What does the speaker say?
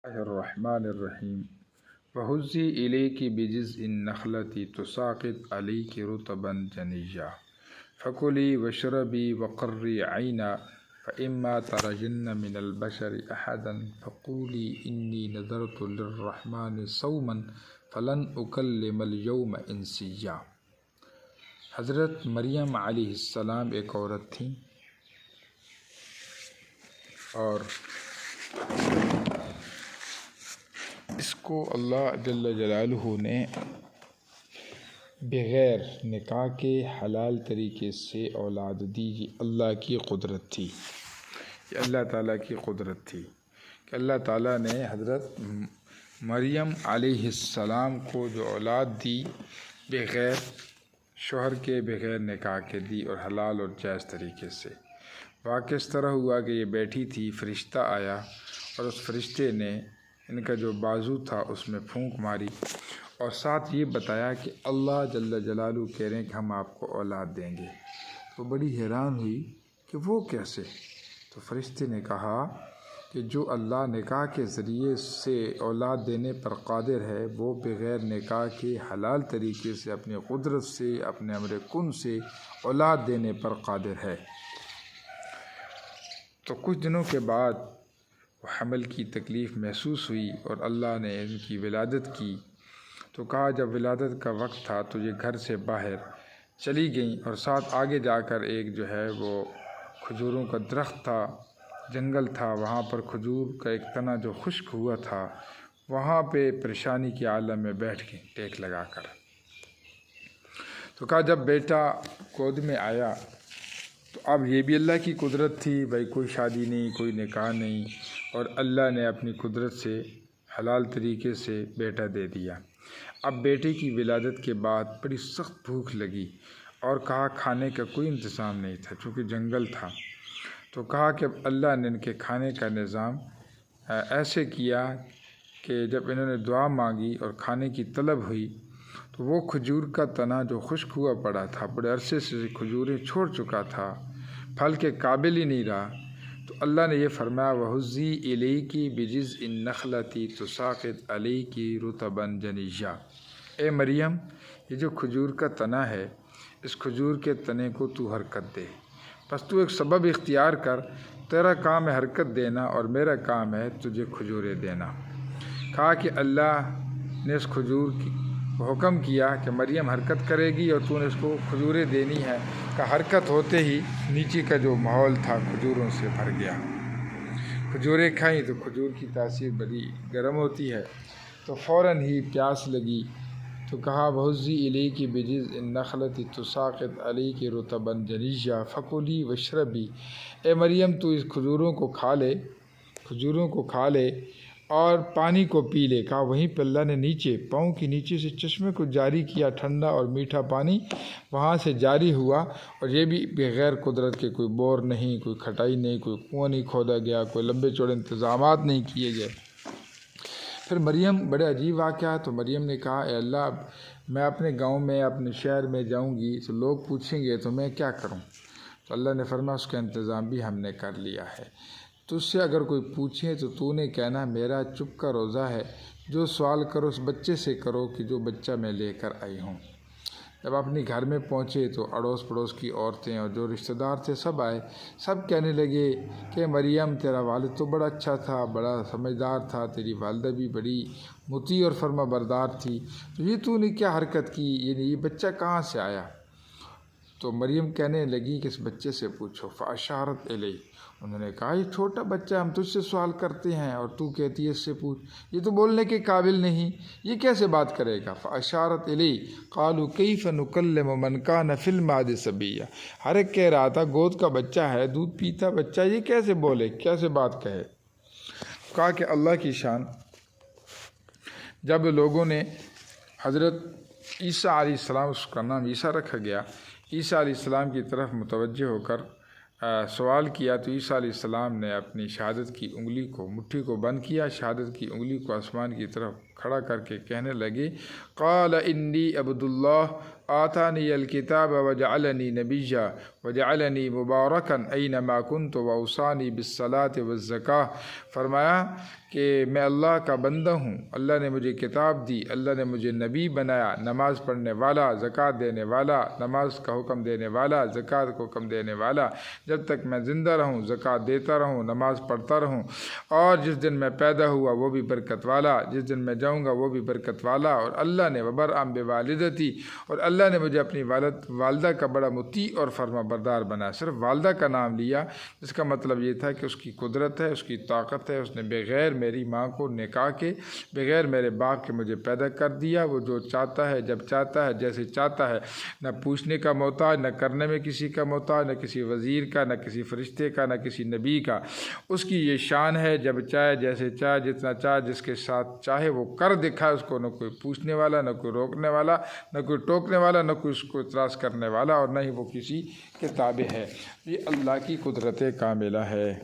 الرحمن الرحیم وَهُزِّي إِلَيْكِ بِجِذْعِ النَّخْلَةِ تُسَاقِطْ عَلَيْكِ رُطَبًا جَنِيًّا فَكُلِي وَاشْرَبِي وَقَرِّي عَيْنًا فَإِمَّا تَرَيِنَّ مِنَ الْبَشَرِ أَحَدًا فَقُولِي إِنِّي نَذَرْتُ لِلرَّحْمَنِ صَوْمًا فَلَنْ أُكَلِّمَ الْيَوْمَ إِنْسِيًّا۔ حضرت مریم علیہ السلام ایک عورت تھیں اور اس کو اللہ جل جلالہ نے بغیر نکاح کے حلال طریقے سے اولاد دی۔ یہ اللہ کی قدرت تھی، یہ اللہ تعالیٰ کی قدرت تھی کہ اللہ تعالیٰ نے حضرت مریم علیہ السلام کو جو اولاد دی بغیر شوہر کے، بغیر نکاح کے دی اور حلال اور جائز طریقے سے۔ واقعہ اس طرح ہوا کہ یہ بیٹھی تھی، فرشتہ آیا اور اس فرشتے نے ان کا جو بازو تھا اس میں پھونک ماری اور ساتھ یہ بتایا کہ اللہ جل جلالہ کہہ رہے ہیں کہ ہم آپ کو اولاد دیں گے۔ تو بڑی حیران ہوئی کہ وہ کیسے؟ تو فرشتے نے کہا کہ جو اللہ نکاح کے ذریعے سے اولاد دینے پر قادر ہے، وہ بغیر نکاح کے حلال طریقے سے اپنی قدرت سے، اپنے امر کن سے اولاد دینے پر قادر ہے۔ تو کچھ دنوں کے بعد وہ حمل کی تکلیف محسوس ہوئی اور اللہ نے ان کی ولادت کی۔ تو کہا جب ولادت کا وقت تھا تو یہ گھر سے باہر چلی گئیں اور ساتھ آگے جا کر ایک جو ہے وہ کھجوروں کا درخت تھا، جنگل تھا، وہاں پر کھجور کا ایک تنا جو خشک ہوا تھا، وہاں پہ پریشانی کے عالم میں بیٹھ گئیں ٹیک لگا کر۔ تو کہا جب بیٹا گود میں آیا تو اب یہ بھی اللہ کی قدرت تھی، بھائی کوئی شادی نہیں، کوئی نکاح نہیں، اور اللہ نے اپنی قدرت سے حلال طریقے سے بیٹا دے دیا۔ اب بیٹے کی ولادت کے بعد بڑی سخت بھوک لگی اور کہا کھانے کا کوئی انتظام نہیں تھا چونکہ جنگل تھا۔ تو کہا کہ اللہ نے ان کے کھانے کا نظام ایسے کیا کہ جب انہوں نے دعا مانگی اور کھانے کی طلب ہوئی تو وہ کھجور کا تنا جو خشک ہوا پڑا تھا، بڑے عرصے سے کھجوریں چھوڑ چکا تھا، پھل کے قابل ہی نہیں رہا، تو اللہ نے یہ فرمایا وَهُزِّي إِلَيْكِ بِجِذْعِ النَّخْلَةِ تُسَاقِطْ عَلَيْكِ رُطَبًا جَنِيًّا۔ اے مریم، یہ جو کھجور کا تنا ہے، اس کھجور کے تنے کو تو حرکت دے، بس تو ایک سبب اختیار کر، تیرا کام ہے حرکت دینا اور میرا کام ہے تجھے کھجوریں دینا۔ کہا کہ اللہ نے اس کھجور کو حکم کیا کہ مریم حرکت کرے گی اور تو نے اس کو کھجوریں دینی ہے۔ کہ حرکت ہوتے ہی نیچے کا جو ماحول تھا کھجوروں سے بھر گیا۔ کھجوریں کھائیں تو کھجور کی تاثیر بڑی گرم ہوتی ہے، تو فوراً ہی پیاس لگی۔ تو کہا وَهُزِّي إِلَيْكِ بِجِذْعِ النَّخْلَةِ تُسَاقِطْ عَلَيْكِ رُطَبًا جَنِيًّا فَكُلِي وَاشْرَبِي۔ اے مریم تو اس کھجوروں کو کھا لے، کھجوروں کو کھا لے اور پانی کو پی لے۔ کہا وہیں پہ اللہ نے نیچے پاؤں کے نیچے سے چشمے کو جاری کیا، ٹھنڈا اور میٹھا پانی وہاں سے جاری ہوا، اور یہ بھی بغیر قدرت کے، کوئی بور نہیں، کوئی کھٹائی نہیں، کوئی کنواں نہیں کھودا گیا، کوئی لمبے چوڑے انتظامات نہیں کیے گئے۔ پھر مریم بڑے عجیب واقعہ، تو مریم نے کہا اے اللہ میں اپنے گاؤں میں، اپنے شہر میں جاؤں گی تو لوگ پوچھیں گے تو میں کیا کروں؟ تو اللہ نے فرمایا اس کا انتظام بھی ہم نے کر لیا ہے۔ تجھ سے اگر کوئی پوچھے تو نے کہنا میرا چپ کا روزہ ہے، جو سوال کرو اس بچے سے کرو کہ جو بچہ میں لے کر آئی ہوں۔ جب اپنے گھر میں پہنچے تو اڑوس پڑوس کی عورتیں اور جو رشتہ دار تھے سب آئے، سب کہنے لگے کہ مریم تیرا والد تو بڑا اچھا تھا، بڑا سمجھدار تھا، تیری والدہ بھی بڑی مطیع اور فرما بردار تھی، تو یہ تو نے کیا حرکت کی، یہ بچہ کہاں سے آیا؟ تو مریم کہنے لگی کہ اس بچے سے پوچھو۔ فَأَشَارَتْ إِلَيْهِ، انہوں نے کہا یہ چھوٹا بچہ، ہم تجھ سے سوال کرتے ہیں اور تو کہتی ہے اس سے پوچھ، یہ تو بولنے کے قابل نہیں، یہ کیسے بات کرے گا؟ فَأَشَارَتْ إِلَيْهِ قَالُوا كَيْفَ نُكَلِّمُ مَنْ كَانَ فِي الْمَهْدِ صَبِيًّا۔ ہر ایک کہہ رہا تھا گود کا بچہ ہے، دودھ پیتا بچہ، یہ کیسے بولے، کیسے بات کہے؟ کہا کہ اللہ کی شان، جب لوگوں نے حضرت عیسیٰ علیہ السلام، اس کا نام عیسیٰ رکھا گیا، عیسیٰ علیہ السلام کی طرف متوجہ ہو کر سوال کیا تو عیسیٰ علیہ السلام نے اپنی شہادت کی انگلی کو، مٹھی کو بند کیا، شہادت کی انگلی کو آسمان کی طرف کھڑا کر کے کہنے لگے قال انی عبد اللہ آتانی الکتاب وجعلنی نبیا وجعلنی مبارکن اینما کنت واوصانی بالصلاۃ والزکاۃ۔ فرمایا کہ میں اللہ کا بندہ ہوں، اللہ نے مجھے کتاب دی، اللہ نے مجھے نبی بنایا، نماز پڑھنے والا، زکوٰۃ دینے والا، نماز کا حکم دینے والا، زکوٰۃ کا حکم دینے والا، جب تک میں زندہ رہوں زکوٰۃ دیتا رہوں، نماز پڑھتا رہوں، اور جس دن میں پیدا ہوا وہ بھی برکت والا، جس دن میں جاؤں گا وہ بھی برکت والا۔ اور اللہ نے وبرأ بوالدتی، اور اللہ نے مجھے اپنی والدہ کا بڑا مطیع اور فرما بردار بنایا۔ صرف والدہ کا نام لیا، جس کا مطلب یہ تھا کہ اس کی قدرت ہے، اس کی طاقت ہے، اس نے بغیر میری ماں کو نکاح کے، بغیر میرے باپ کے مجھے پیدا کر دیا۔ وہ جو چاہتا ہے، جب چاہتا ہے، جیسے چاہتا ہے، نہ پوچھنے کا محتاج، نہ کرنے میں کسی کا محتاج، نہ کسی وزیر کا، نہ کسی فرشتے کا، نہ کسی نبی کا۔ اس کی یہ شان ہے، جب چاہے، جیسے چاہے، جتنا چاہے، جس کے ساتھ چاہے وہ کر دکھائے۔ اس کو نہ کوئی پوچھنے والا، نہ کوئی روکنے والا، نہ کوئی ٹوکنے والا، نہ کوئی اس کو اعتراض کرنے والا، اور نہ ہی وہ کسی کے تابع ہے۔ یہ اللہ کی قدرت کاملہ ہے۔